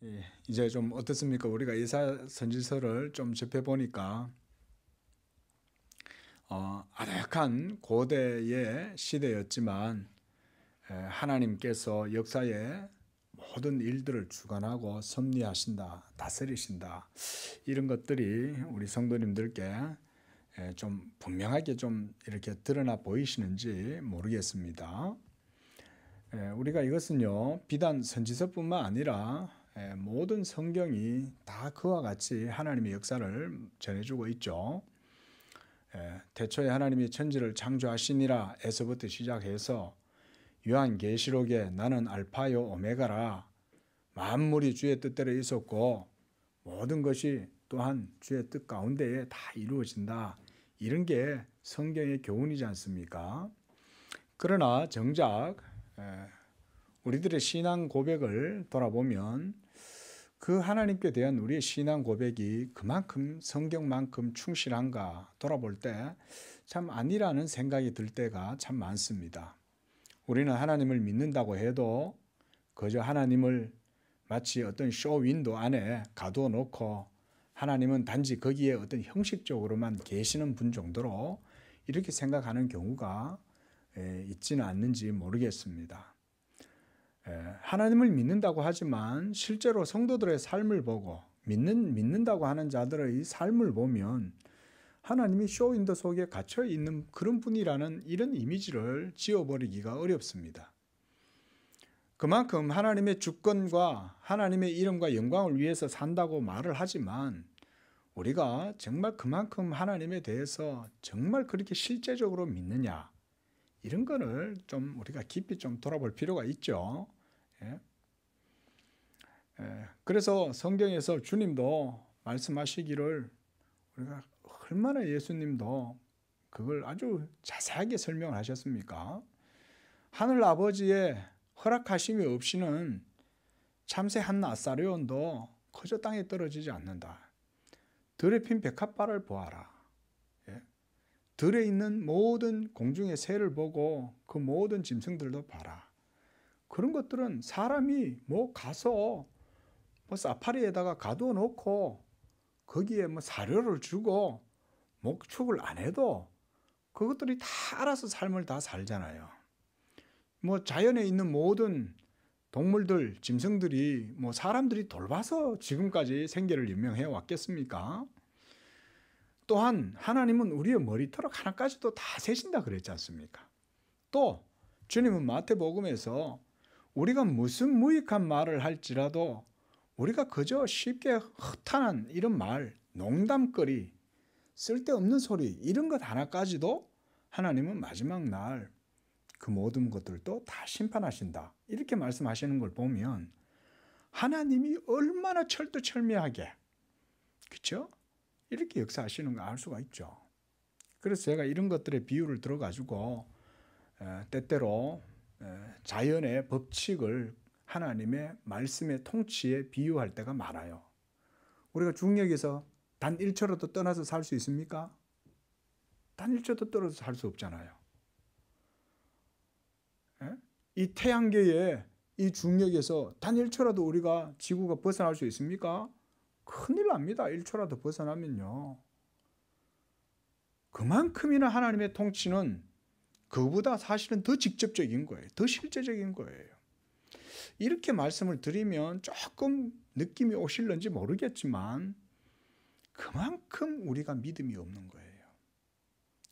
예, 이제 좀 어떻습니까? 우리가 이사야 선지서를 좀 접해 보니까 아득한 고대의 시대였지만 하나님께서 역사의 모든 일들을 주관하고 섭리하신다, 다스리신다, 이런 것들이 우리 성도님들께 좀 분명하게 좀 이렇게 드러나 보이시는지 모르겠습니다. 우리가 이것은요, 비단 선지서뿐만 아니라 모든 성경이 다 그와 같이 하나님의 역사를 전해주고 있죠. 태초에 하나님이 천지를 창조하시니라 에서부터 시작해서 요한계시록에 나는 알파요 오메가라, 만물이 주의 뜻대로 있었고 모든 것이 또한 주의 뜻 가운데에 다 이루어진다, 이런 게 성경의 교훈이지 않습니까? 그러나 정작 우리들의 신앙 고백을 돌아보면 그 하나님께 대한 우리의 신앙 고백이 그만큼 성경만큼 충실한가 돌아볼 때 참 아니라는 생각이 들 때가 참 많습니다. 우리는 하나님을 믿는다고 해도 그저 하나님을 마치 어떤 쇼 윈도 안에 가두어 놓고 하나님은 단지 거기에 어떤 형식적으로만 계시는 분 정도로 이렇게 생각하는 경우가 있지는 않는지 모르겠습니다. 하나님을 믿는다고 하지만 실제로 성도들의 삶을 보고 믿는다고 하는 자들의 삶을 보면 하나님이 쇼윈도 속에 갇혀 있는 그런 분이라는 이런 이미지를 지어버리기가 어렵습니다. 그만큼 하나님의 주권과 하나님의 이름과 영광을 위해서 산다고 말을 하지만 우리가 정말 그만큼 하나님에 대해서 정말 그렇게 실제적으로 믿느냐, 이런 거를 좀 우리가 깊이 좀 돌아볼 필요가 있죠. 그래서 성경에서 주님도 말씀하시기를 우리가 얼마나 예수님도 그걸 아주 자세하게 설명을 하셨습니까? 하늘 아버지의 허락하심이 없이는 참새 한 나사리온도 그저 땅에 떨어지지 않는다. 들에 핀 백합발을 보아라. 들에 있는 모든 공중의 새를 보고 그 모든 짐승들도 봐라. 그런 것들은 사람이 가서 사파리에다가 가두어 놓고 거기에 사료를 주고 목축을 안 해도 그것들이 다 알아서 삶을 다 살잖아요. 자연에 있는 모든 동물들, 짐승들이 사람들이 돌봐서 지금까지 생계를 연명해 왔겠습니까? 또한 하나님은 우리의 머리털 하나까지도 다 세신다 그랬지 않습니까? 또 주님은 마태복음에서 우리가 무슨 무익한 말을 할지라도 우리가 그저 쉽게 허탄한 이런 말, 농담거리, 쓸데없는 소리, 이런 것 하나까지도 하나님은 마지막 날 그 모든 것들도 다 심판하신다, 이렇게 말씀하시는 걸 보면 하나님이 얼마나 철두철미하게, 그렇죠? 이렇게 역사하시는 거 알 수가 있죠. 그래서 제가 이런 것들의 비유를 들어가지고 때때로 자연의 법칙을 하나님의 말씀의 통치에 비유할 때가 많아요. 우리가 중력에서 단 1초라도 떠나서 살 수 있습니까? 단 1초도 떨어져 살 수 없잖아요. 이 태양계의 이 중력에서 단 1초라도 우리가 지구가 벗어날 수 있습니까? 큰일 납니다. 1초라도 벗어나면요. 그만큼이나 하나님의 통치는 그보다 사실은 더 직접적인 거예요. 더 실제적인 거예요. 이렇게 말씀을 드리면 조금 느낌이 오실는지 모르겠지만 그만큼 우리가 믿음이 없는 거예요.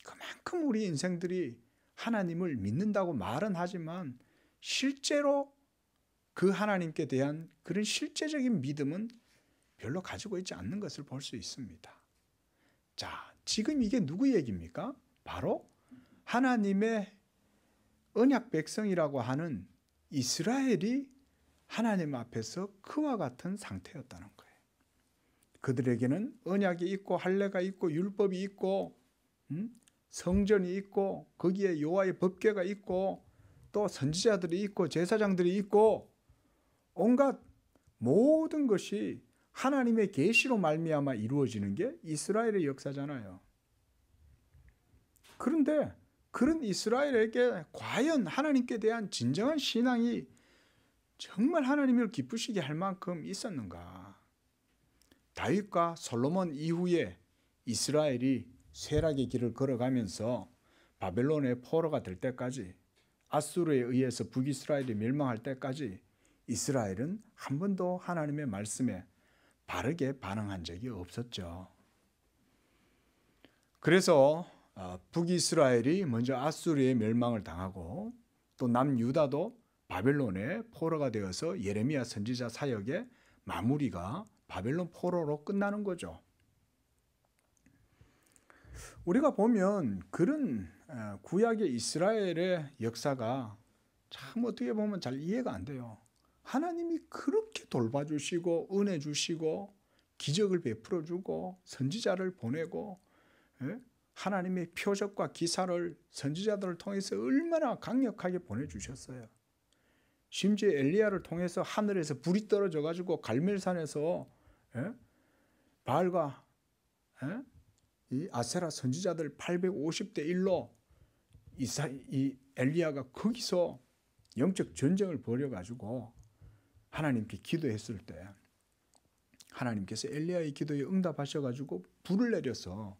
그만큼 우리 인생들이 하나님을 믿는다고 말은 하지만 실제로 그 하나님께 대한 그런 실제적인 믿음은 별로 가지고 있지 않는 것을 볼 수 있습니다. 자, 지금 이게 누구 얘기입니까? 바로 하나님의 언약 백성이라고 하는 이스라엘이 하나님 앞에서 그와 같은 상태였다는 거예요. 그들에게는 언약이 있고 할례가 있고 율법이 있고 성전이 있고 거기에 여호와의 법궤가 있고 또 선지자들이 있고 제사장들이 있고 온갖 모든 것이 하나님의 계시로 말미암아 이루어지는 게 이스라엘의 역사잖아요. 그런데 그런 이스라엘에게 과연 하나님께 대한 진정한 신앙이 정말 하나님을 기쁘시게 할 만큼 있었는가? 다윗과 솔로몬 이후에 이스라엘이 쇠락의 길을 걸어가면서 바벨론의 포로가 될 때까지, 아수르에 의해서 북이스라엘이 멸망할 때까지 이스라엘은 한 번도 하나님의 말씀에 바르게 반응한 적이 없었죠. 그래서 북이스라엘이 먼저 아수르의 멸망을 당하고 또 남유다도 바벨론의 포로가 되어서 예레미야 선지자 사역의 마무리가 바벨론 포로로 끝나는 거죠. 우리가 보면 그런 구약의 이스라엘의 역사가 참 어떻게 보면 잘 이해가 안 돼요. 하나님이 그렇게 돌봐주시고 은혜 주시고 기적을 베풀어 주고 선지자를 보내고 하나님의 표적과 기사를 선지자들을 통해서 얼마나 강력하게 보내주셨어요. 심지어 엘리야를 통해서 하늘에서 불이 떨어져 가지고 갈멜산에서 바알과 이 아세라 선지자들 850대 1로 이 엘리야가 거기서 영적 전쟁을 벌여가지고 하나님께 기도했을 때 하나님께서 엘리야의 기도에 응답하셔가지고 불을 내려서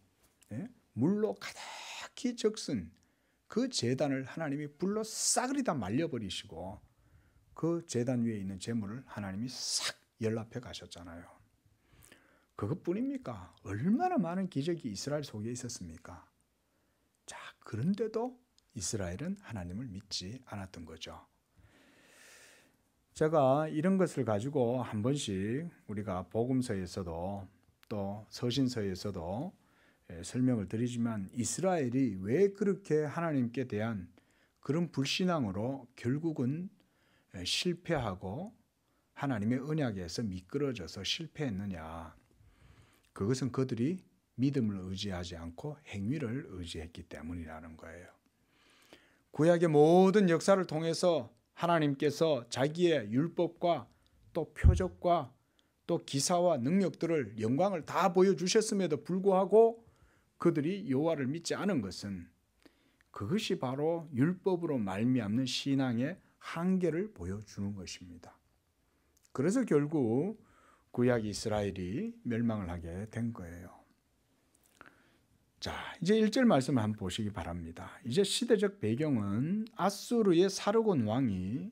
물로 가득히 적신 그 제단을 하나님이 불로 싸그리 다 말려버리시고 그 제단 위에 있는 제물을 하나님이 싹 연락해 가셨잖아요. 그것뿐입니까? 얼마나 많은 기적이 이스라엘 속에 있었습니까? 자, 그런데도 이스라엘은 하나님을 믿지 않았던 거죠. 제가 이런 것을 가지고 한 번씩 우리가 복음서에서도 또 서신서에서도 설명을 드리지만 이스라엘이 왜 그렇게 하나님께 대한 그런 불신앙으로 결국은 실패하고 하나님의 언약에서 미끄러져서 실패했느냐. 그것은 그들이 믿음을 의지하지 않고 행위를 의지했기 때문이라는 거예요. 구약의 모든 역사를 통해서 하나님께서 자기의 율법과 또 표적과 또 기사와 능력들을 영광을 다 보여주셨음에도 불구하고 그들이 여호와를 믿지 않은 것은 그것이 바로 율법으로 말미암는 신앙의 한계를 보여주는 것입니다. 그래서 결국 구약 이스라엘이 멸망을 하게 된 거예요. 자, 이제 1절 말씀을 한번 보시기 바랍니다. 이제 시대적 배경은 아수르의 사르곤 왕이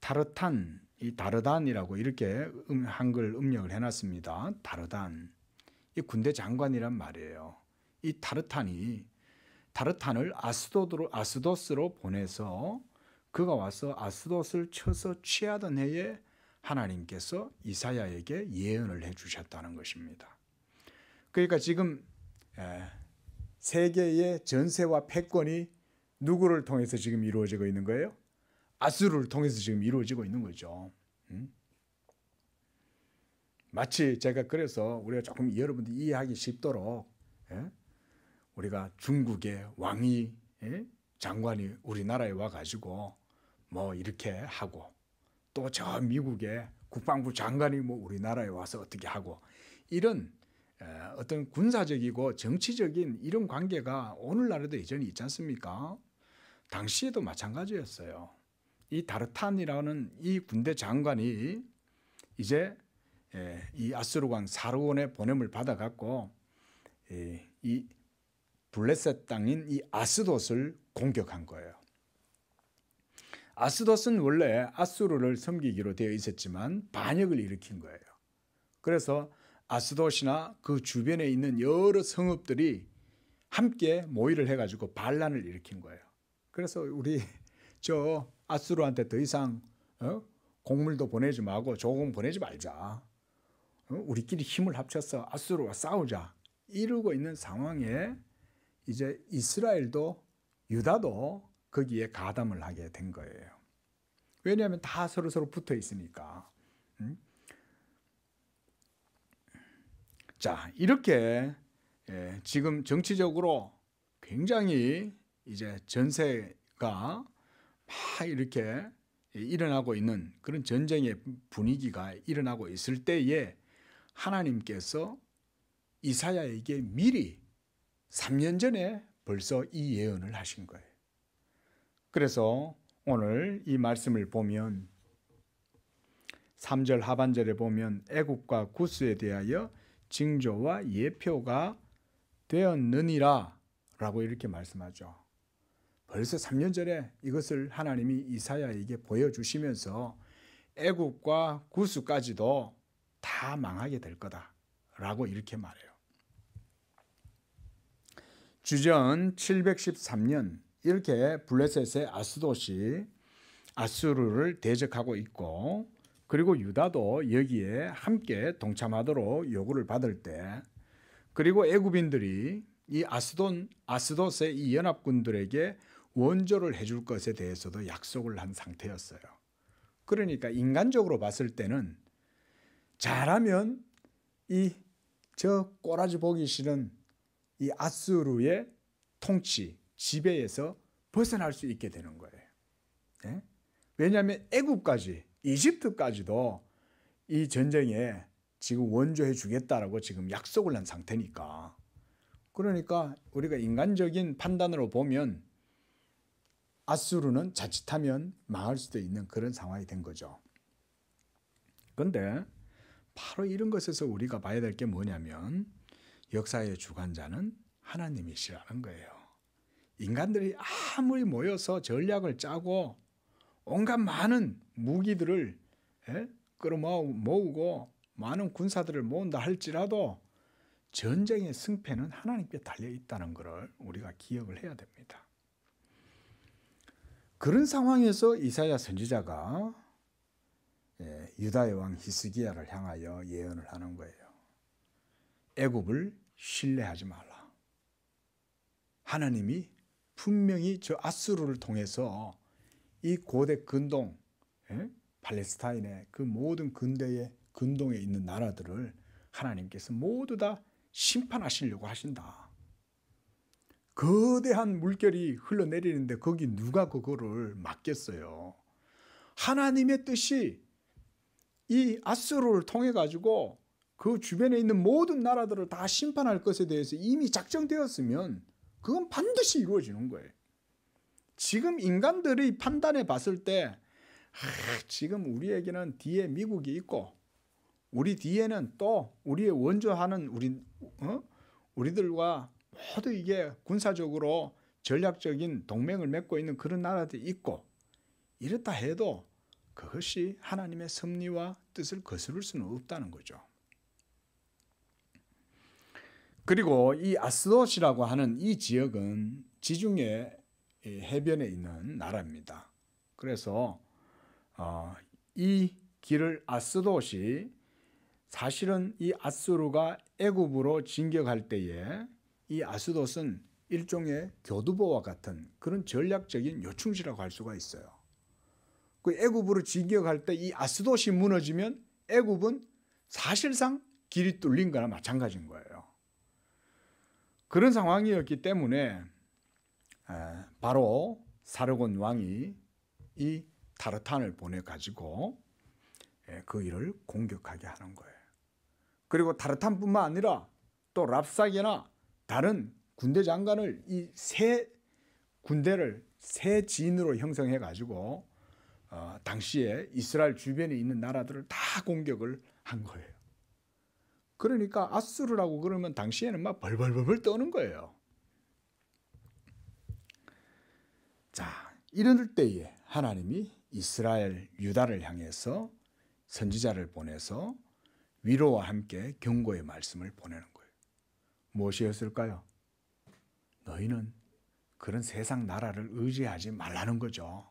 다르탄, 이 다르단이라고 이렇게 한글 음력을 해놨습니다. 다르단, 이 군대 장관이란 말이에요. 이 다르탄을 아스도스로 보내서 그가 와서 아스돗을 쳐서 취하던 해에 하나님께서 이사야에게 예언을 해주셨다는 것입니다. 그러니까 지금 세계의 전세와 패권이 누구를 통해서 지금 이루어지고 있는 거예요? 아수르를 통해서 지금 이루어지고 있는 거죠. 마치 제가 그래서 우리가 조금 여러분들이 이해하기 쉽도록 우리가 중국의 왕이 장관이 우리나라에 와가지고 뭐 이렇게 하고 또 저 미국의 국방부 장관이 뭐 우리나라에 와서 어떻게 하고 이런 어떤 군사적이고 정치적인 이런 관계가 오늘날에도 여전히 있지 않습니까? 당시에도 마찬가지였어요. 이 다르탄이라는 이 군대 장관이 이제 이 아수르 왕 사르곤의 보냄을 받아갖고 이 블레셋 땅인 이 아스돗을 공격한 거예요. 아스돗은 원래 아수르를 섬기기로 되어 있었지만 반역을 일으킨 거예요. 그래서 아스돗이나 그 주변에 있는 여러 성읍들이 함께 모의를 해가지고 반란을 일으킨 거예요. 그래서 우리 저 아수르한테 더 이상 곡물도 보내지 말고 조금 보내지 말자. 우리끼리 힘을 합쳐서 아수르와 싸우자. 이러고 있는 상황에 이제 이스라엘도 유다도 거기에 가담을 하게 된 거예요. 왜냐하면 다 서로 붙어 있으니까. 자, 이렇게 지금 정치적으로 굉장히 이제 전세가 막 이렇게 일어나고 있는 그런 전쟁의 분위기가 일어나고 있을 때에 하나님께서 이사야에게 미리 3년 전에 벌써 이 예언을 하신 거예요. 그래서 오늘 이 말씀을 보면 3절 하반절에 보면 애굽과 구스에 대하여 징조와 예표가 되었느니라 라고 이렇게 말씀하죠. 벌써 3년 전에 이것을 하나님이 이사야에게 보여주시면서 애굽과 구스까지도 다 망하게 될 거다 라고 이렇게 말해요. 주전 713년 이렇게 블레셋의 아스돗이 아수르를 대적하고 있고, 그리고 유다도 여기에 함께 동참하도록 요구를 받을 때, 그리고 애굽인들이 이 아스돗의 이 연합군들에게 원조를 해줄 것에 대해서도 약속을 한 상태였어요. 그러니까 인간적으로 봤을 때는 잘하면 저 꼬라지 보기 싫은 이 아수르의 통치, 지배에서 벗어날 수 있게 되는 거예요. 네? 왜냐하면 애굽까지, 이집트까지도 이 전쟁에 지금 원조해 주겠다라고 지금 약속을 한 상태니까. 그러니까 우리가 인간적인 판단으로 보면 아수르는 자칫하면 망할 수도 있는 그런 상황이 된 거죠. 그런데 바로 이런 것에서 우리가 봐야 될 게 뭐냐면 역사의 주관자는 하나님이시라는 거예요. 인간들이 아무리 모여서 전략을 짜고 온갖 많은 무기들을 끌어모으고 많은 군사들을 모은다 할지라도 전쟁의 승패는 하나님께 달려 있다는 것을 우리가 기억을 해야 됩니다. 그런 상황에서 이사야 선지자가 유다의 왕 히스기야를 향하여 예언을 하는 거예요. 애굽을 신뢰하지 말라. 하나님이 분명히 저 아수르를 통해서 이 고대 근동, 팔레스타인의 그 모든 근동에 있는 나라들을 하나님께서 모두 다 심판하시려고 하신다. 거대한 물결이 흘러내리는데 거기 누가 그거를 막겠어요. 하나님의 뜻이 이 아수르를 통해 가지고 그 주변에 있는 모든 나라들을 다 심판할 것에 대해서 이미 작정되었으면 그건 반드시 이루어지는 거예요. 지금 인간들이 판단해 봤을 때 지금 우리에게는 뒤에 미국이 있고 우리 뒤에는 또 우리의 원조하는 우리들과 모두 이게 군사적으로 전략적인 동맹을 맺고 있는 그런 나라들이 있고, 이렇다 해도 그것이 하나님의 섭리와 뜻을 거스를 수는 없다는 거죠. 그리고 이 아스돗이라고 하는 이 지역은 지중해 해변에 있는 나라입니다. 그래서 이 길을 아스돗이 사실은 이 아수르가 애굽으로 진격할 때에 이 아스돗은 일종의 교두보와 같은 그런 전략적인 요충지라고 할 수가 있어요. 그 애굽으로 진격할 때 이 아스돗이 무너지면 애굽은 사실상 길이 뚫린 거나 마찬가지인 거예요. 그런 상황이었기 때문에 바로 사르곤 왕이 이 타르탄을 보내가지고 그 일을 공격하게 하는 거예요. 그리고 타르탄뿐만 아니라 또 랍사게나 다른 군대 장관을 이 세 군대를 세 진으로 형성해가지고 당시에 이스라엘 주변에 있는 나라들을 다 공격을 한 거예요. 그러니까 아수르라고 그러면 당시에는 막 벌벌벌 떠는 거예요. 자, 이럴 때에 하나님이 이스라엘 유다를 향해서 선지자를 보내서 위로와 함께 경고의 말씀을 보내는 거예요. 무엇이었을까요? 너희는 그런 세상 나라를 의지하지 말라는 거죠.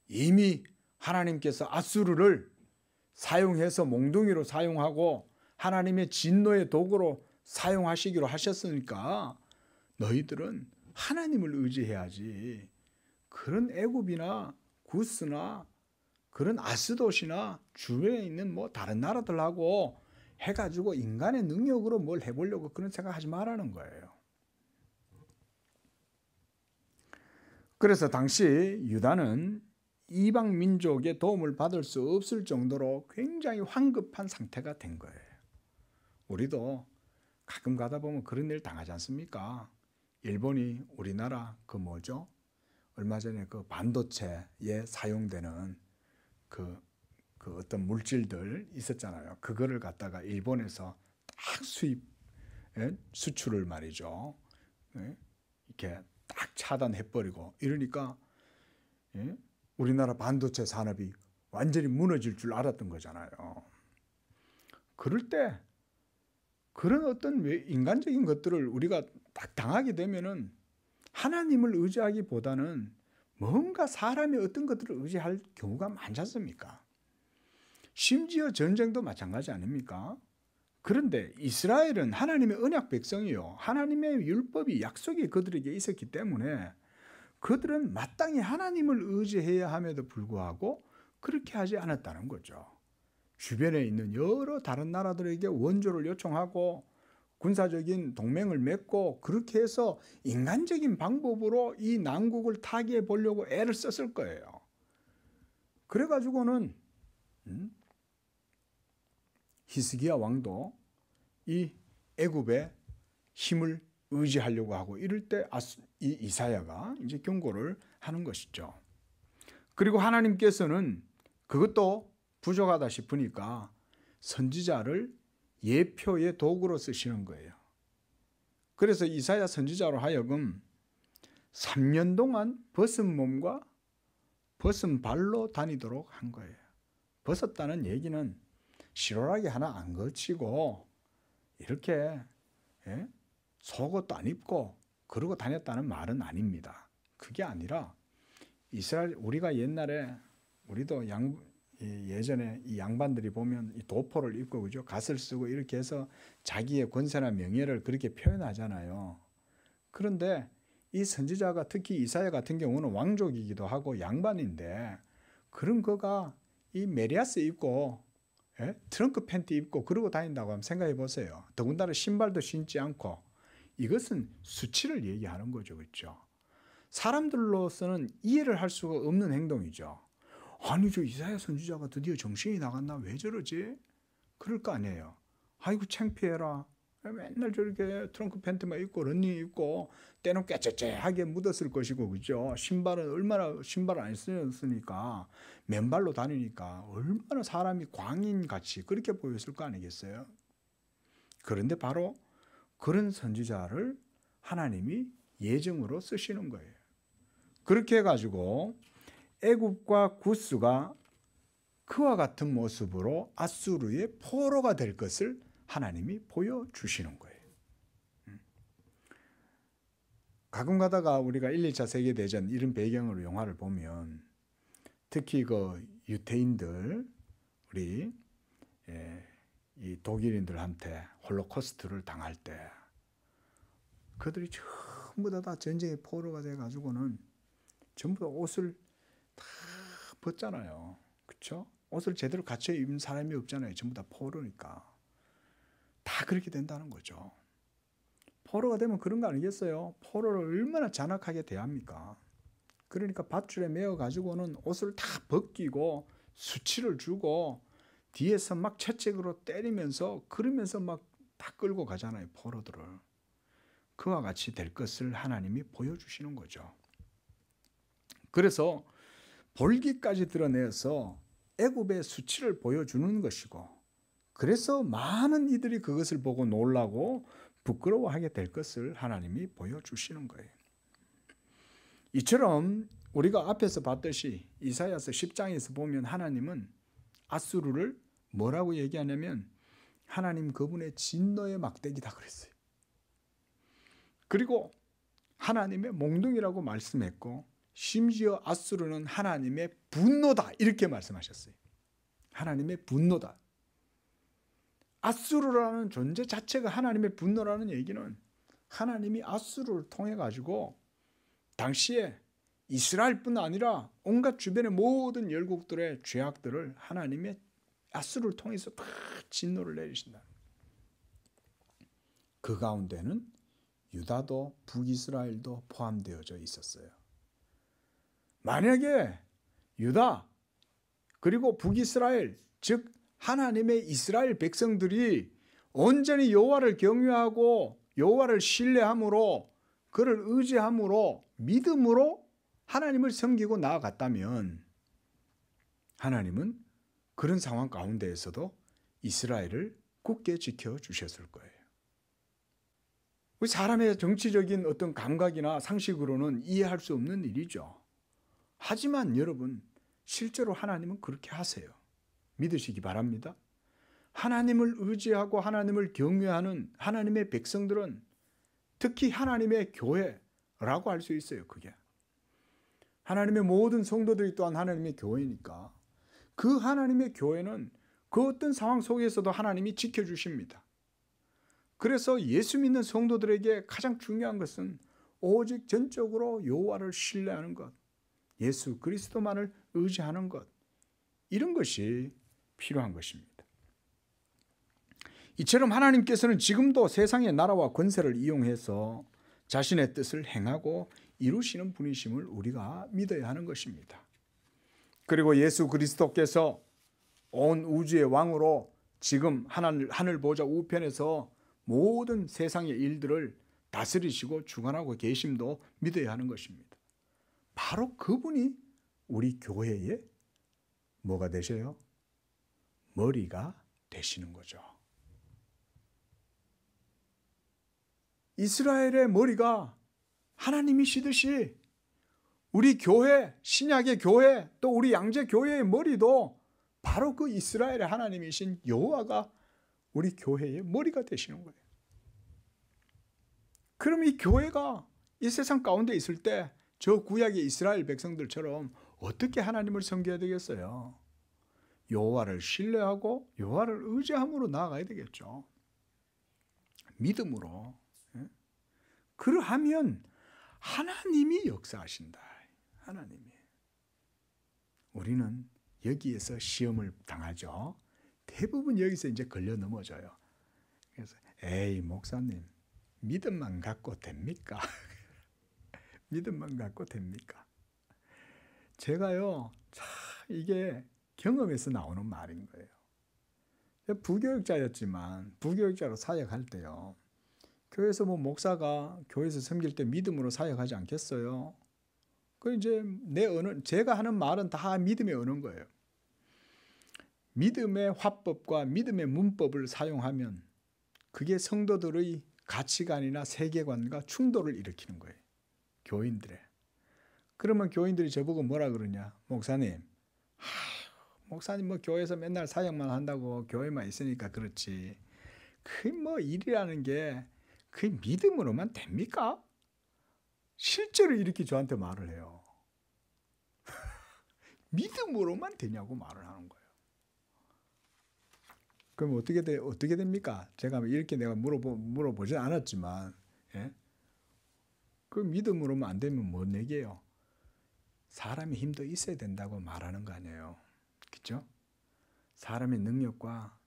이미 하나님께서 아수르를 사용해서 몽둥이로 사용하고 하나님의 진노의 도구로 사용하시기로 하셨으니까 너희들은 하나님을 의지해야지 그런 애굽이나 구스나 그런 아스돗이나 주변에 있는 뭐 다른 나라들하고 해가지고 인간의 능력으로 뭘 해보려고 그런 생각하지 말라는 거예요. 그래서 당시 유다는 이방 민족의 도움을 받을 수 없을 정도로 굉장히 황급한 상태가 된 거예요. 우리도 가끔 가다 보면 그런 일 당하지 않습니까? 일본이 우리나라 그 뭐죠? 얼마 전에 그 반도체에 사용되는 그 그 어떤 물질들 있었잖아요. 그거를 갖다가 일본에서 딱 수출을 말이죠. 이렇게 딱 차단해버리고 이러니까 우리나라 반도체 산업이 완전히 무너질 줄 알았던 거잖아요. 그럴 때 그런 어떤 인간적인 것들을 우리가 딱 당하게 되면은 하나님을 의지하기보다는 뭔가 사람의 어떤 것들을 의지할 경우가 많지 않습니까? 심지어 전쟁도 마찬가지 아닙니까? 그런데 이스라엘은 하나님의 언약 백성이요. 하나님의 율법이 약속이 그들에게 있었기 때문에 그들은 마땅히 하나님을 의지해야 함에도 불구하고 그렇게 하지 않았다는 거죠. 주변에 있는 여러 다른 나라들에게 원조를 요청하고 군사적인 동맹을 맺고 그렇게 해서 인간적인 방법으로 이 난국을 타개해 보려고 애를 썼을 거예요. 그래가지고는 히스기야 왕도 이 애굽의 힘을 의지하려고 하고 이럴 때 이 이사야가 이제 경고를 하는 것이죠. 그리고 하나님께서는 그것도 부족하다 싶으니까 선지자를 예표의 도구로 쓰시는 거예요. 그래서 이사야 선지자로 하여금 3년 동안 벗은 몸과 벗은 발로 다니도록 한 거예요. 벗었다는 얘기는 실오라기 하나 안 거치고 이렇게 속옷도 안 입고 그러고 다녔다는 말은 아닙니다. 그게 아니라 이스라엘 우리가 옛날에 우리도 예전에 이 양반들이 보면 이 도포를 입고 그죠? 갓을 쓰고 이렇게 해서 자기의 권세나 명예를 그렇게 표현하잖아요. 그런데 이 선지자가 특히 이사야 같은 경우는 왕족이기도 하고 양반인데 그런 거가 이 메리아스 입고 트렁크 팬티 입고 그러고 다닌다고 하면 생각해 보세요. 더군다나 신발도 신지 않고 이것은 수치를 얘기하는 거죠. 그렇죠? 사람들로서는 이해를 할 수가 없는 행동이죠. 아니 저 이사야 선지자가 드디어 정신이 나갔나? 왜 저러지? 그럴 거 아니에요. 아이고 창피해라. 맨날 저렇게 트렁크 팬티만 입고 런닝 입고 때는 깨째째하게 묻었을 것이고 그죠? 신발은 얼마나 신발을 안 신었으니까 맨발로 다니니까 얼마나 사람이 광인같이 그렇게 보였을 거 아니겠어요? 그런데 바로 그런 선지자를 하나님이 예정으로 쓰시는 거예요. 그렇게 해가지고 애굽과 구스가 그와 같은 모습으로 아수르의 포로가 될 것을 하나님이 보여주시는 거예요. 가끔 가다가 우리가 1, 2차 세계대전 이런 배경으로 영화를 보면 특히 그 유태인들 우리 이 독일인들한테 홀로코스트를 당할 때 그들이 전부 다 전쟁의 포로가 돼가지고는 전부 다 옷을 다 벗잖아요. 그렇죠? 옷을 제대로 갖춰 입은 사람이 없잖아요. 전부 다 포로니까. 다 그렇게 된다는 거죠. 포로가 되면 그런 거 아니겠어요? 포로를 얼마나 잔악하게 대합니까? 그러니까 밧줄에 매어 가지고는 옷을 다 벗기고 수치를 주고 뒤에서 막 채찍으로 때리면서 그러면서 막 다 끌고 가잖아요. 포로들을. 그와 같이 될 것을 하나님이 보여주시는 거죠. 그래서 볼기까지 드러내서 애굽의 수치를 보여주는 것이고 그래서 많은 이들이 그것을 보고 놀라고 부끄러워하게 될 것을 하나님이 보여주시는 거예요. 이처럼 우리가 앞에서 봤듯이 이사야서 10장에서 보면 하나님은 아수르를 뭐라고 얘기하냐면 하나님 그분의 진노의 막대기다 그랬어요. 그리고 하나님의 몽둥이라고 말씀했고 심지어 아수르는 하나님의 분노다 이렇게 말씀하셨어요. 하나님의 분노다. 아수르라는 존재 자체가 하나님의 분노라는 얘기는 하나님이 아수르를 통해 가지고 당시에 이스라엘뿐 아니라 온갖 주변의 모든 열국들의 죄악들을 하나님의 아수르를 통해서 다 진노를 내리신다. 그 가운데는 유다도 북이스라엘도 포함되어져 있었어요. 만약에 유다 그리고 북이스라엘 즉 하나님의 이스라엘 백성들이 온전히 여호와를 경외하고 여호와를 신뢰함으로 그를 의지함으로 믿음으로 하나님을 섬기고 나아갔다면 하나님은 그런 상황 가운데에서도 이스라엘을 굳게 지켜주셨을 거예요. 우리 사람의 정치적인 어떤 감각이나 상식으로는 이해할 수 없는 일이죠. 하지만 여러분, 실제로 하나님은 그렇게 하세요. 믿으시기 바랍니다. 하나님을 의지하고 하나님을 경외하는 하나님의 백성들은, 특히 하나님의 교회라고 할 수 있어요. 그게 하나님의 모든 성도들이 또한 하나님의 교회니까 그 하나님의 교회는 그 어떤 상황 속에서도 하나님이 지켜주십니다. 그래서 예수 믿는 성도들에게 가장 중요한 것은 오직 전적으로 여호와를 신뢰하는 것, 예수 그리스도만을 의지하는 것, 이런 것이 필요한 것입니다. 이처럼 하나님께서는 지금도 세상의 나라와 권세를 이용해서 자신의 뜻을 행하고 이루시는 분이심을 우리가 믿어야 하는 것입니다. 그리고 예수 그리스도께서 온 우주의 왕으로 지금 하늘 보좌 우편에서 모든 세상의 일들을 다스리시고 주관하고 계심도 믿어야 하는 것입니다. 바로 그분이 우리 교회의 뭐가 되셔요? 머리가 되시는 거죠. 이스라엘의 머리가 하나님이시듯이 우리 교회, 신약의 교회, 또 우리 양재 교회의 머리도 바로 그 이스라엘의 하나님이신 여호와가 우리 교회의 머리가 되시는 거예요. 그럼 이 교회가 이 세상 가운데 있을 때 저 구약의 이스라엘 백성들처럼 어떻게 하나님을 섬겨야 되겠어요? 여호와를 신뢰하고 여호와를 의지함으로 나아가야 되겠죠. 믿음으로. 그러하면 하나님이 역사하신다. 하나님이. 우리는 여기에서 시험을 당하죠. 대부분 여기서 이제 걸려 넘어져요. 그래서 에이 목사님, 믿음만 갖고 됩니까? 믿음만 갖고 됩니까? 제가요, 이게 경험에서 나오는 말인 거예요. 부교육자였지만 부교육자로 사역할 때요, 교회에서 목사가 교회에서 섬길 때 믿음으로 사역하지 않겠어요? 그 이제 제가 하는 말은 다 믿음의 언어인 거예요. 믿음의 화법과 믿음의 문법을 사용하면 그게 성도들의 가치관이나 세계관과 충돌을 일으키는 거예요. 교인들의. 그러면 교인들이 저보고 뭐라 그러냐? 목사님, 목사님 교회에서 맨날 사역만 한다고 교회만 있으니까 그렇지. 그 일이라는 게 그 믿음으로만 됩니까? 실제로 이렇게 저한테 말을 해요. 믿음으로만 되냐고 말을 하는 거예요. 그럼 어떻게 됩니까? 제가 이렇게 내가 물어보진 않았지만, 예? 그 믿음으로만 안 되면 뭔 얘기예요? 사람의 힘도 있어야 된다고 말하는 거 아니에요. 그렇죠? 사람의 능력과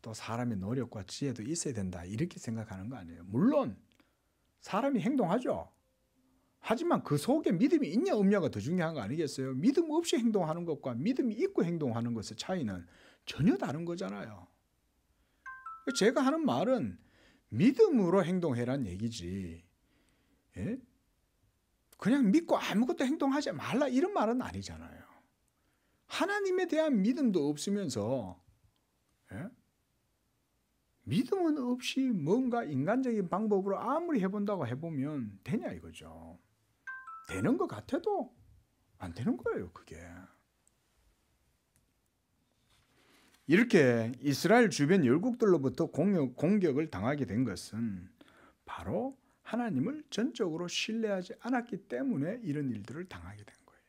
또 사람의 노력과 지혜도 있어야 된다, 이렇게 생각하는 거 아니에요. 물론 사람이 행동하죠. 하지만 그 속에 믿음이 있냐 없냐가 더 중요한 거 아니겠어요? 믿음 없이 행동하는 것과 믿음이 있고 행동하는 것의 차이는 전혀 다른 거잖아요. 제가 하는 말은 믿음으로 행동해란 얘기지, 예? 그냥 믿고 아무것도 행동하지 말라 이런 말은 아니잖아요. 하나님에 대한 믿음도 없으면서, 예? 믿음은 없이 뭔가 인간적인 방법으로 아무리 해본다고 해보면 되냐 이거죠. 되는 것 같아도 안 되는 거예요, 그게. 이렇게 이스라엘 주변 열국들로부터 공격을 당하게 된 것은 바로 하나님을 전적으로 신뢰하지 않았기 때문에 이런 일들을 당하게 된 거예요.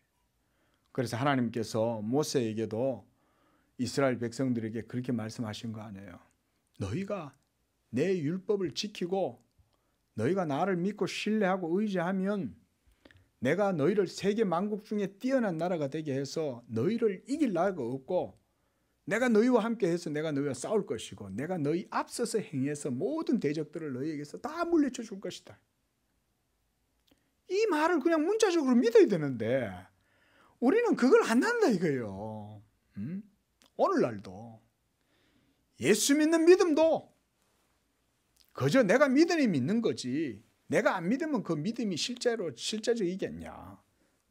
그래서 하나님께서 모세에게도 이스라엘 백성들에게 그렇게 말씀하신 거 아니에요. 너희가 내 율법을 지키고 너희가 나를 믿고 신뢰하고 의지하면 내가 너희를 세계 만국 중에 뛰어난 나라가 되게 해서 너희를 이길 나라가 없고, 내가 너희와 함께 해서 내가 너희와 싸울 것이고, 내가 너희 앞서서 행해서 모든 대적들을 너희에게서 다 물리쳐 줄 것이다. 이 말을 그냥 문자적으로 믿어야 되는데 우리는 그걸 안 한다 이거예요. 오늘날도 예수 믿는 믿음도 그저 내가 믿으니 믿는 거지, 내가 안 믿으면 그 믿음이 실제적이겠냐.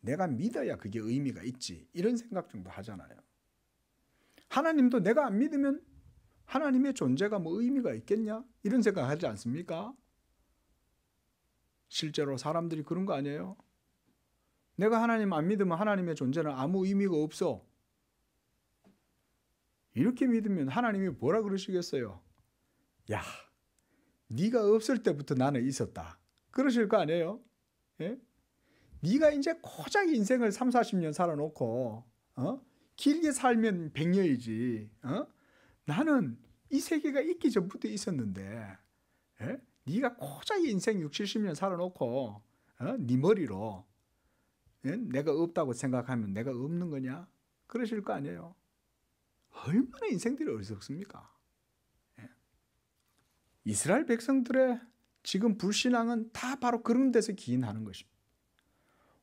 내가 믿어야 그게 의미가 있지, 이런 생각 정도 하잖아요. 하나님도 내가 안 믿으면 하나님의 존재가 뭐 의미가 있겠냐? 이런 생각 하지 않습니까? 실제로 사람들이 그런 거 아니에요? 내가 하나님 안 믿으면 하나님의 존재는 아무 의미가 없어. 이렇게 믿으면 하나님이 뭐라 그러시겠어요? 야, 네가 없을 때부터 나는 있었다. 그러실 거 아니에요? 예? 네가 이제 고작 인생을 3, 40년 살아놓고 길게 살면 100년이지. 나는 이 세계가 있기 전부터 있었는데 예? 네가 고작 인생 6, 70년 살아놓고 네 머리로 예? 내가 없다고 생각하면 내가 없는 거냐? 그러실 거 아니에요? 얼마나 인생들이 어리석습니까? 예? 이스라엘 백성들의 지금 불신앙은 다 바로 그런 데서 기인하는 것입니다.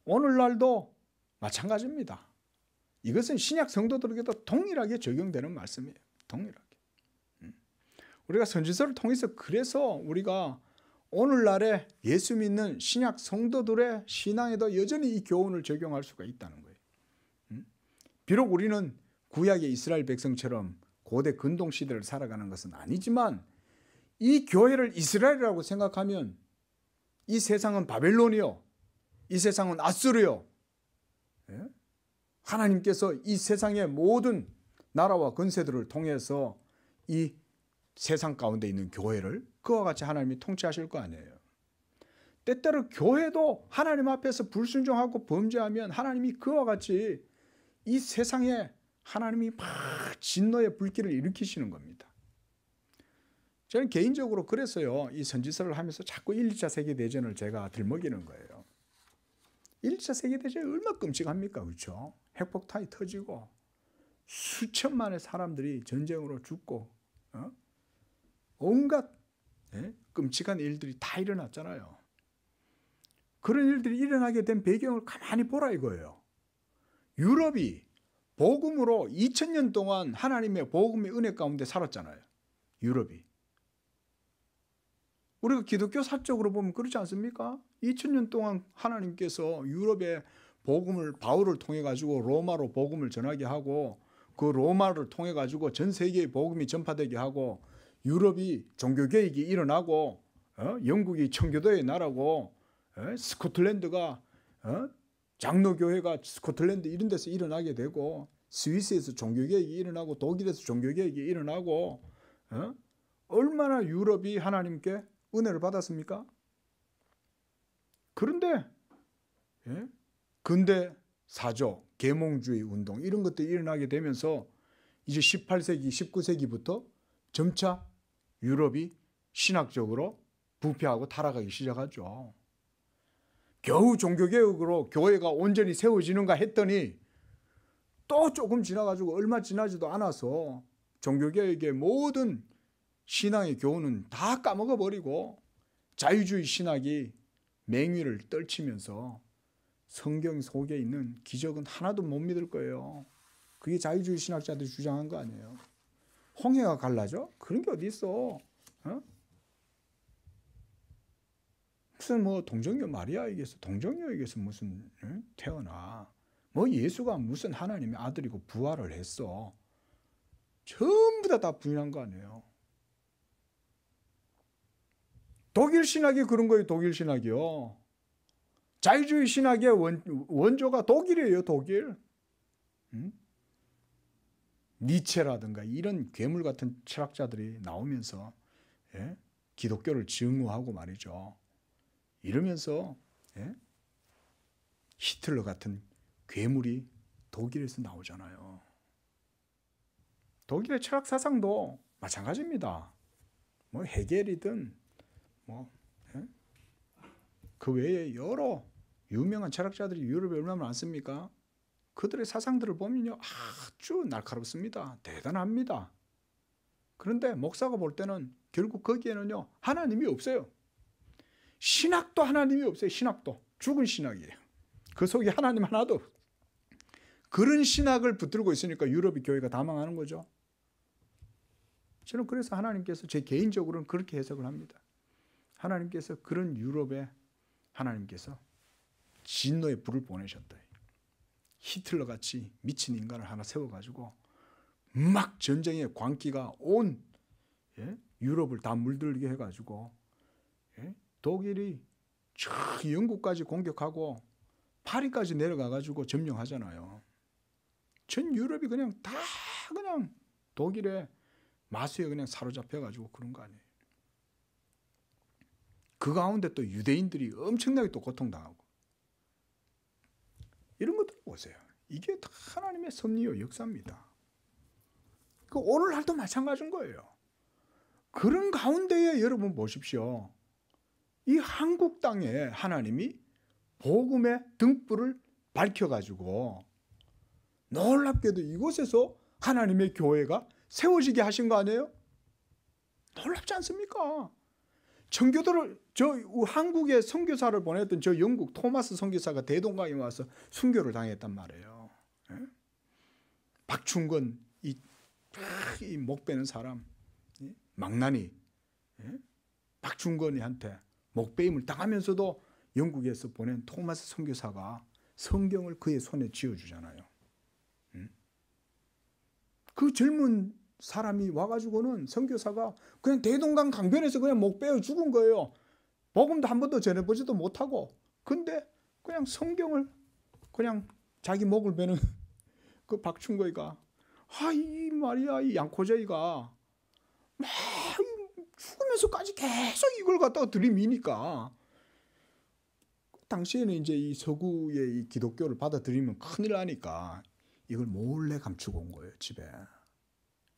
오늘날도 마찬가지입니다. 이것은 신약 성도들에게도 동일하게 적용되는 말씀이에요. 동일하게. 우리가 선지서를 통해서 그래서 우리가 오늘날에 예수 믿는 신약 성도들의 신앙에도 여전히 이 교훈을 적용할 수가 있다는 거예요. 비록 우리는 구약의 이스라엘 백성처럼 고대 근동 시대를 살아가는 것은 아니지만 이 교회를 이스라엘이라고 생각하면 이 세상은 바벨론이요, 이 세상은 아수르요. 하나님께서 이 세상의 모든 나라와 권세들을 통해서 이 세상 가운데 있는 교회를 그와 같이 하나님이 통치하실 거 아니에요. 때때로 교회도 하나님 앞에서 불순종하고 범죄하면 하나님이 그와 같이 이 세상에 하나님이 막 진노의 불길을 일으키시는 겁니다. 저는 개인적으로 그래서요, 이 선지서를 하면서 자꾸 1, 2차 세계대전을 제가 들먹이는 거예요. 1, 2차 세계대전이 얼마나 끔찍합니까? 그렇죠? 핵폭탄이 터지고 수천만의 사람들이 전쟁으로 죽고 온갖 끔찍한 일들이 다 일어났잖아요. 그런 일들이 일어나게 된 배경을 가만히 보라 이거예요. 유럽이 복음으로 2000년 동안 하나님의 복음의 은혜 가운데 살았잖아요. 유럽이. 우리가 기독교 사적으로 보면 그렇지 않습니까? 2000년 동안 하나님께서 유럽의 복음을 바울을 통해 가지고 로마로 복음을 전하게 하고 그 로마를 통해 가지고 전 세계의 복음이 전파되게 하고 유럽이 종교개혁이 일어나고 영국이 청교도의 나라고 스코틀랜드가 장로교회가 스코틀랜드 이런 데서 일어나게 되고 스위스에서 종교개혁이 일어나고 독일에서 종교개혁이 일어나고 얼마나 유럽이 하나님께 은혜를 받았습니까? 그런데 근대 사조, 계몽주의 운동 이런 것들이 일어나게 되면서 이제 18세기, 19세기부터 점차 유럽이 신학적으로 부패하고 타락하기 시작하죠. 겨우 종교개혁으로 교회가 온전히 세워지는가 했더니 또 조금 지나가지고 얼마 지나지도 않아서 종교개혁의 모든 신앙의 교훈은 다 까먹어버리고 자유주의 신학이 맹위를 떨치면서 성경 속에 있는 기적은 하나도 못 믿을 거예요. 그게 자유주의 신학자들이 주장한 거 아니에요. 홍해가 갈라져? 그런 게 어디 있어? 무슨 뭐 동정녀 마리아에게서 동정녀에게서 무슨 태어나? 뭐 예수가 무슨 하나님의 아들이고 부활을 했어? 전부 다 부인한 거 아니에요. 독일 신학이 그런 거예요. 독일 신학이요. 자유주의 신학의 원조가 독일이에요. 독일. 니체라든가 이런 괴물 같은 철학자들이 나오면서 기독교를 증오하고 말이죠. 이러면서 히틀러 같은 괴물이 독일에서 나오잖아요. 독일의 철학 사상도 마찬가지입니다. 뭐 헤겔이든 그 외에 여러 유명한 철학자들이 유럽에 얼마나 많습니까? 그들의 사상들을 보면요, 아주 날카롭습니다. 대단합니다. 그런데 목사가 볼 때는 결국 거기에는요, 하나님이 없어요. 신학도 하나님이 없어요. 신학도. 죽은 신학이에요. 그 속에 하나님 하나도 없어요. 그런 신학을 붙들고 있으니까 유럽의 교회가 다 망하는 거죠. 저는 그래서 하나님께서 제 개인적으로는 그렇게 해석을 합니다. 하나님께서 그런 유럽에 하나님께서 진노의 불을 보내셨다. 히틀러 같이 미친 인간을 하나 세워가지고 막 전쟁의 광기가 온 유럽을 다 물들게 해가지고 독일이 저 영국까지 공격하고 파리까지 내려가가지고 점령하잖아요. 전 유럽이 그냥 다 그냥 독일의 마수에 그냥 사로잡혀가지고 그런 거 아니에요. 그 가운데 또 유대인들이 엄청나게 또 고통당하고 이런 것들 보세요. 이게 다 하나님의 섭리요 역사입니다. 그 오늘날도 마찬가지인 거예요. 그런 가운데에 여러분 보십시오. 이 한국 땅에 하나님이 복음의 등불을 밝혀가지고 놀랍게도 이곳에서 하나님의 교회가 세워지게 하신 거 아니에요? 놀랍지 않습니까? 청교도를 한국에 선교사를 보냈던 저 영국 토마스 선교사가 대동강에 와서 순교를 당했단 말이에요. 박충건 이 목 베는 사람 망나니 박충건이한테 목베임을 당하면서도 영국에서 보낸 토마스 선교사가 성경을 그의 손에 쥐어주잖아요. 그 젊은 사람이 와가지고는 선교사가 그냥 대동강 강변에서 그냥 목 베어 죽은 거예요. 복음도 한 번도 전해보지도 못하고. 근데 그냥 성경을 그냥 자기 목을 베는 그 박충거이가 이 말이야 이 양코제이가 막 죽으면서까지 계속 이걸 갖다가 들이미니까 당시에는 이제 이 서구의 이 기독교를 받아들이면 큰일 나니까 이걸 몰래 감추고 온 거예요. 집에.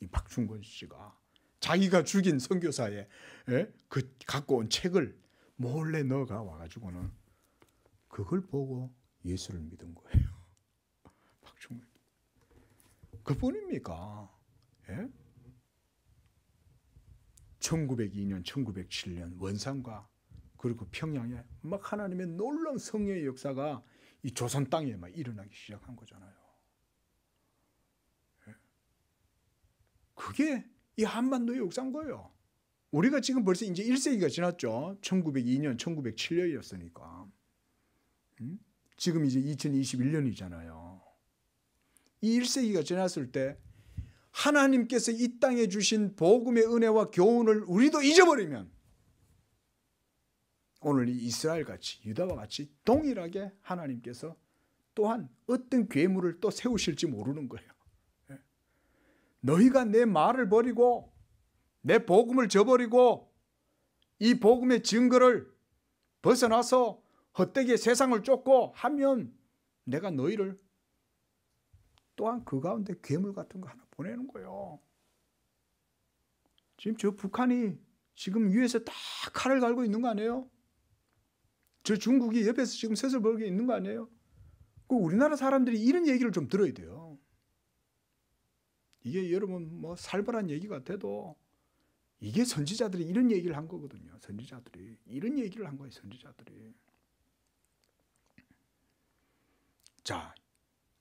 이 박충건 씨가 자기가 죽인 선교사의 그 갖고 온 책을 몰래 넣어가 와가지고는 그걸 보고 예수를 믿은 거예요. 박충건. 그뿐입니까? 1902년, 1907년 원산과 그리고 평양에 막 하나님의 놀라운 성령의 역사가 이 조선 땅에 막 일어나기 시작한 거잖아요. 그게 이 한반도의 역사인 거예요. 우리가 지금 벌써 이제 1세기가 지났죠. 1902년, 1907년이었으니까. 지금 이제 2021년이잖아요. 이 1세기가 지났을 때 하나님께서 이 땅에 주신 복음의 은혜와 교훈을 우리도 잊어버리면 오늘 이 이스라엘같이 유다와 같이 동일하게 하나님께서 또한 어떤 괴물을 또 세우실지 모르는 거예요. 너희가 내 말을 버리고 내 복음을 저버리고 이 복음의 증거를 벗어나서 헛되게 세상을 쫓고 하면 내가 너희를 또한 그 가운데 괴물 같은 거 하나 보내는 거예요. 지금 저 북한이 지금 위에서 딱 칼을 갈고 있는 거 아니에요? 저 중국이 옆에서 지금 셋을 벌고 있는 거 아니에요? 그 우리나라 사람들이 이런 얘기를 좀 들어야 돼요. 이게 여러분 뭐 살벌한 얘기 같아도 이게 선지자들이 이런 얘기를 한 거거든요. 선지자들이 이런 얘기를 한 거예요. 선지자들이. 자,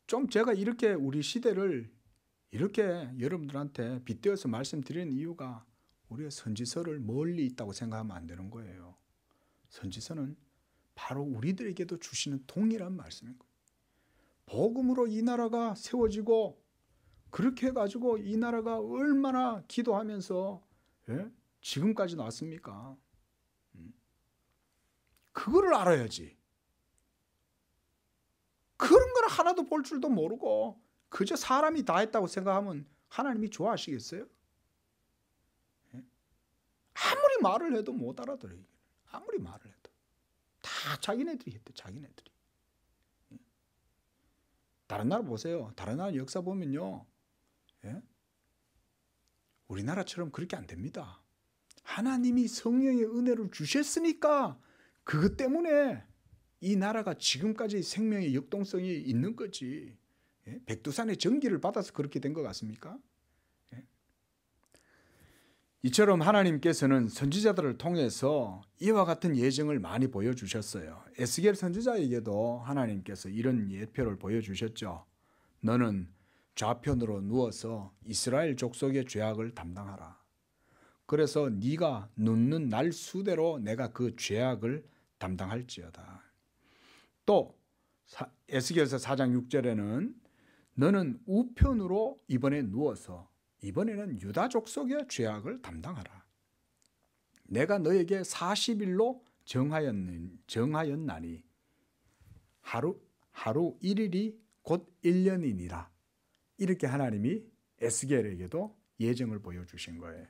좀 제가 이렇게 우리 시대를 이렇게 여러분들한테 빗대어서 말씀드리는 이유가 우리가 선지서를 멀리 있다고 생각하면 안 되는 거예요. 선지서는 바로 우리들에게도 주시는 동일한 말씀인 거예요. 복음으로 이 나라가 세워지고 그렇게 해가지고 이 나라가 얼마나 기도하면서 지금까지 왔습니까? 그거를 알아야지. 그런 걸 하나도 볼 줄도 모르고 그저 사람이 다 했다고 생각하면 하나님이 좋아하시겠어요? 아무리 말을 해도 못 알아들어요. 아무리 말을 해도. 다 자기네들이 했대. 자기네들이. 다른 나라 보세요. 다른 나라 역사 보면요. 우리나라처럼 그렇게 안 됩니다. 하나님이 성령의 은혜를 주셨으니까 그것 때문에 이 나라가 지금까지 생명의 역동성이 있는 거지. 백두산의 전기를 받아서 그렇게 된 것 같습니까? 이처럼 하나님께서는 선지자들을 통해서 이와 같은 예증을 많이 보여주셨어요. 에스겔 선지자에게도 하나님께서 이런 예표를 보여주셨죠. 너는 좌편으로 누워서 이스라엘 족속의 죄악을 담당하라. 그래서 네가 눕는 날 수대로 내가 그 죄악을 담당할지어다. 또 에스겔서 4장 6절에는 너는 우편으로 이번에 누워서 이번에는 유다 족속의 죄악을 담당하라. 내가 너에게 40일로 정하였나니 하루 1일이 곧 1년이니라. 이렇게 하나님이 에스겔에게도 예정을 보여주신 거예요.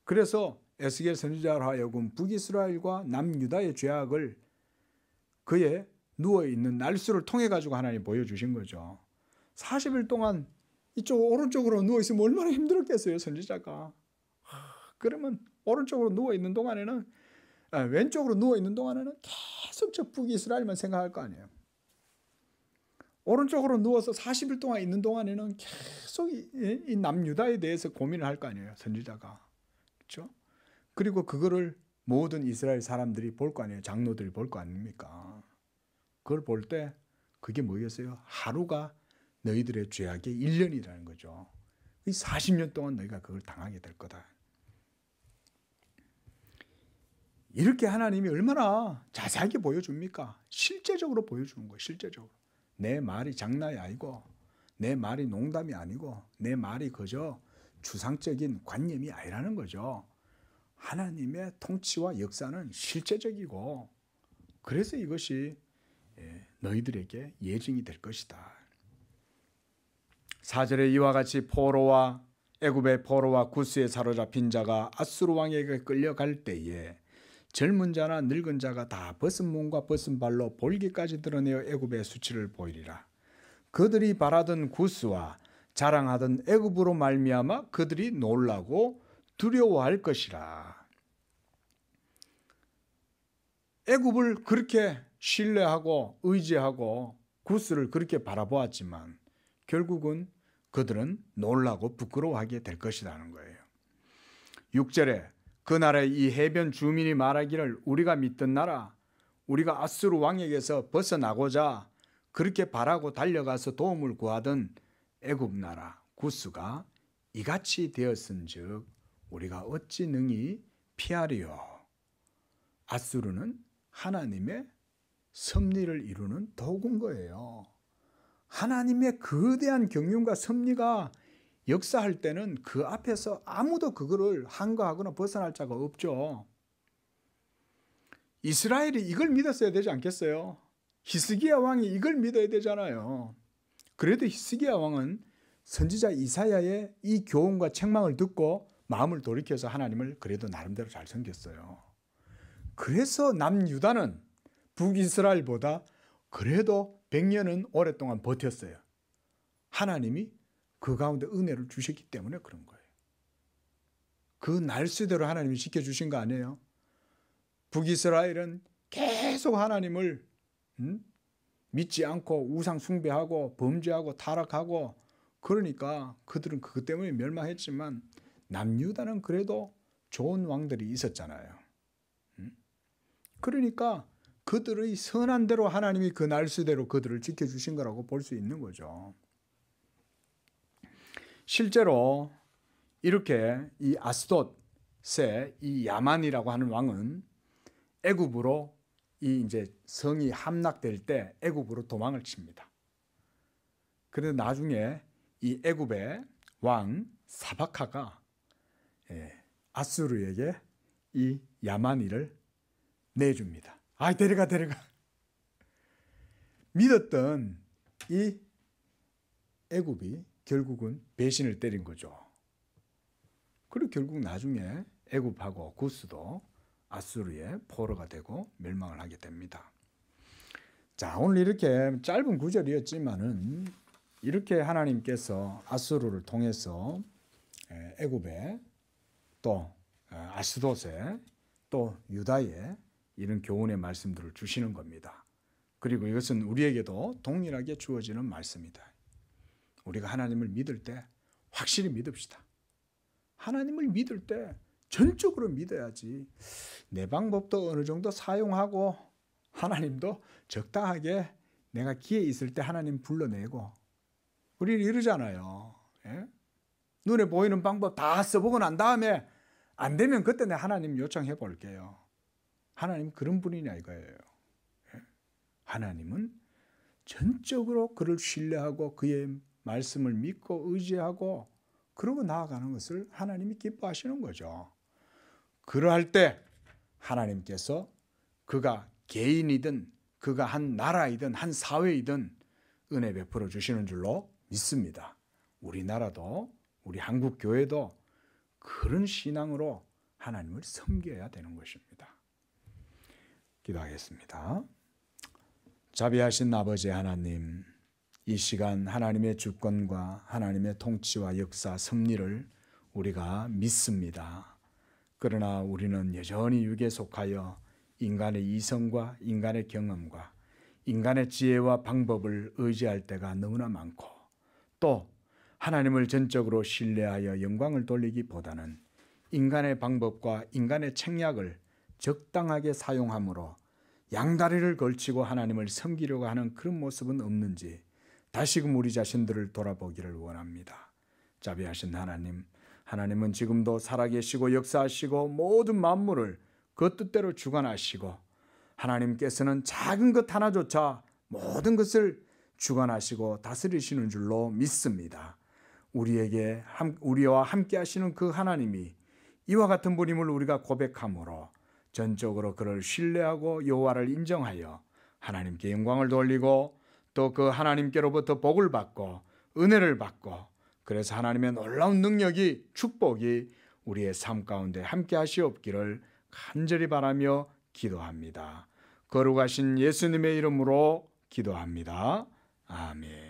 그래서 에스겔 선지자로 하여금 북이스라엘과 남유다의 죄악을 그의 누워있는 날수를 통해 가지고 하나님 보여주신 거죠. 40일 동안 이쪽 오른쪽으로 누워있으면 얼마나 힘들었겠어요, 선지자가. 그러면 오른쪽으로 누워있는 동안에는 왼쪽으로 누워있는 동안에는 계속 저 북이스라엘만 생각할 거 아니에요. 오른쪽으로 누워서 40일 동안 있는 동안에는 계속 이 남유다에 대해서 고민을 할 거 아니에요, 선지자가. 그렇죠? 그리고 그거를 모든 이스라엘 사람들이 볼 거 아니에요. 장로들이 볼 거 아닙니까? 그걸 볼 때 그게 뭐겠어요? 하루가 너희들의 죄악의 1년이라는 거죠. 이 40년 동안 너희가 그걸 당하게 될 거다. 이렇게 하나님이 얼마나 자세하게 보여줍니까? 실제적으로 보여주는 거예요. 실제적으로. 내 말이 장난이 아니고, 내 말이 농담이 아니고, 내 말이 그저 추상적인 관념이 아니라는 거죠. 하나님의 통치와 역사는 실제적이고, 그래서 이것이 너희들에게 예증이 될 것이다. 4절에 이와 같이 애굽의 포로와 구스에 사로잡힌 자가 아수르 왕에게 끌려갈 때에 젊은 자나 늙은 자가 다 벗은 몸과 벗은 발로 볼기까지 드러내어 애굽의 수치를 보이리라. 그들이 바라던 구스와 자랑하던 애굽으로 말미암아 그들이 놀라고 두려워할 것이라. 애굽을 그렇게 신뢰하고 의지하고 구스를 그렇게 바라보았지만 결국은 그들은 놀라고 부끄러워하게 될 것이라는 거예요. 6절에 그 나라의 이 해변 주민이 말하기를 우리가 믿던 나라, 우리가 아수르 왕에게서 벗어나고자 그렇게 바라고 달려가서 도움을 구하던 애굽 나라 구스가 이같이 되었은즉 우리가 어찌 능히 피하리요. 아수르는 하나님의 섭리를 이루는 도구인 거예요. 하나님의 거대한 경륜과 섭리가 역사할 때는 그 앞에서 아무도 그거를 한거하거나 벗어날 자가 없죠. 이스라엘이 이걸 믿었어야 되지 않겠어요? 히스기야 왕이 이걸 믿어야 되잖아요. 그래도 히스기야 왕은 선지자 이사야의 이 교훈과 책망을 듣고 마음을 돌이켜서 하나님을 그래도 나름대로 잘 섬겼어요. 그래서 남유다는 북이스라엘보다 그래도 100년은 오랫동안 버텼어요. 하나님이 그 가운데 은혜를 주셨기 때문에 그런 거예요. 그 날수대로 하나님이 지켜주신 거 아니에요? 북이스라엘은 계속 하나님을 믿지 않고 우상 숭배하고 범죄하고 타락하고 그러니까 그들은 그것 때문에 멸망했지만 남유다는 그래도 좋은 왕들이 있었잖아요. 그러니까 그들의 선한 대로 하나님이 그 날수대로 그들을 지켜주신 거라고 볼 수 있는 거죠. 실제로 이렇게 이 아스돗의 이 야만이라고 하는 왕은 애굽으로 이 이제 성이 함락될 때 애굽으로 도망을 칩니다. 그래서 나중에 이 애굽의 왕 사바카가 아수르에게 이 야만이를 내줍니다. 아, 데려가. 믿었던 이 애굽이 결국은 배신을 때린 거죠. 그리고 결국 나중에 애굽하고 구스도 아수르의 포로가 되고 멸망을 하게 됩니다. 자, 오늘 이렇게 짧은 구절이었지만은 이렇게 하나님께서 아수르를 통해서 애굽에 또 아스돗에 또 유다에 이런 교훈의 말씀들을 주시는 겁니다. 그리고 이것은 우리에게도 동일하게 주어지는 말씀이다. 우리가 하나님을 믿을 때 확실히 믿읍시다. 하나님을 믿을 때 전적으로 믿어야지. 내 방법도 어느 정도 사용하고 하나님도 적당하게 내가 기회 있을 때 하나님 불러내고 우리는 이러잖아요. 예? 눈에 보이는 방법 다 써보고 난 다음에 안 되면 그때 내가 하나님 요청해 볼게요. 하나님 그런 분이냐 이거예요. 예? 하나님은 전적으로 그를 신뢰하고 그의 말씀을 믿고 의지하고 그러고 나아가는 것을 하나님이 기뻐하시는 거죠. 그러할 때 하나님께서 그가 개인이든 그가 한 나라이든 한 사회이든 은혜 베풀어 주시는 줄로 믿습니다. 우리나라도 우리 한국 교회도 그런 신앙으로 하나님을 섬겨야 되는 것입니다. 기도하겠습니다. 자비하신 아버지 하나님, 이 시간 하나님의 주권과 하나님의 통치와 역사, 섭리를 우리가 믿습니다. 그러나 우리는 여전히 육에 속하여 인간의 이성과 인간의 경험과 인간의 지혜와 방법을 의지할 때가 너무나 많고, 또 하나님을 전적으로 신뢰하여 영광을 돌리기보다는 인간의 방법과 인간의 책략을 적당하게 사용함으로 양다리를 걸치고 하나님을 섬기려고 하는 그런 모습은 없는지 다시금 우리 자신들을 돌아보기를 원합니다. 자비하신 하나님, 하나님은 지금도 살아계시고 역사하시고 모든 만물을 그 뜻대로 주관하시고, 하나님께서는 작은 것 하나조차 모든 것을 주관하시고 다스리시는 줄로 믿습니다. 우리와 함께 하시는 그 하나님이 이와 같은 분임을 우리가 고백함으로 전적으로 그를 신뢰하고 여호와를 인정하여 하나님께 영광을 돌리고, 또 그 하나님께로부터 복을 받고 은혜를 받고, 그래서 하나님의 놀라운 능력이, 축복이 우리의 삶 가운데 함께 하시옵기를 간절히 바라며 기도합니다. 거룩하신 예수님의 이름으로 기도합니다. 아멘.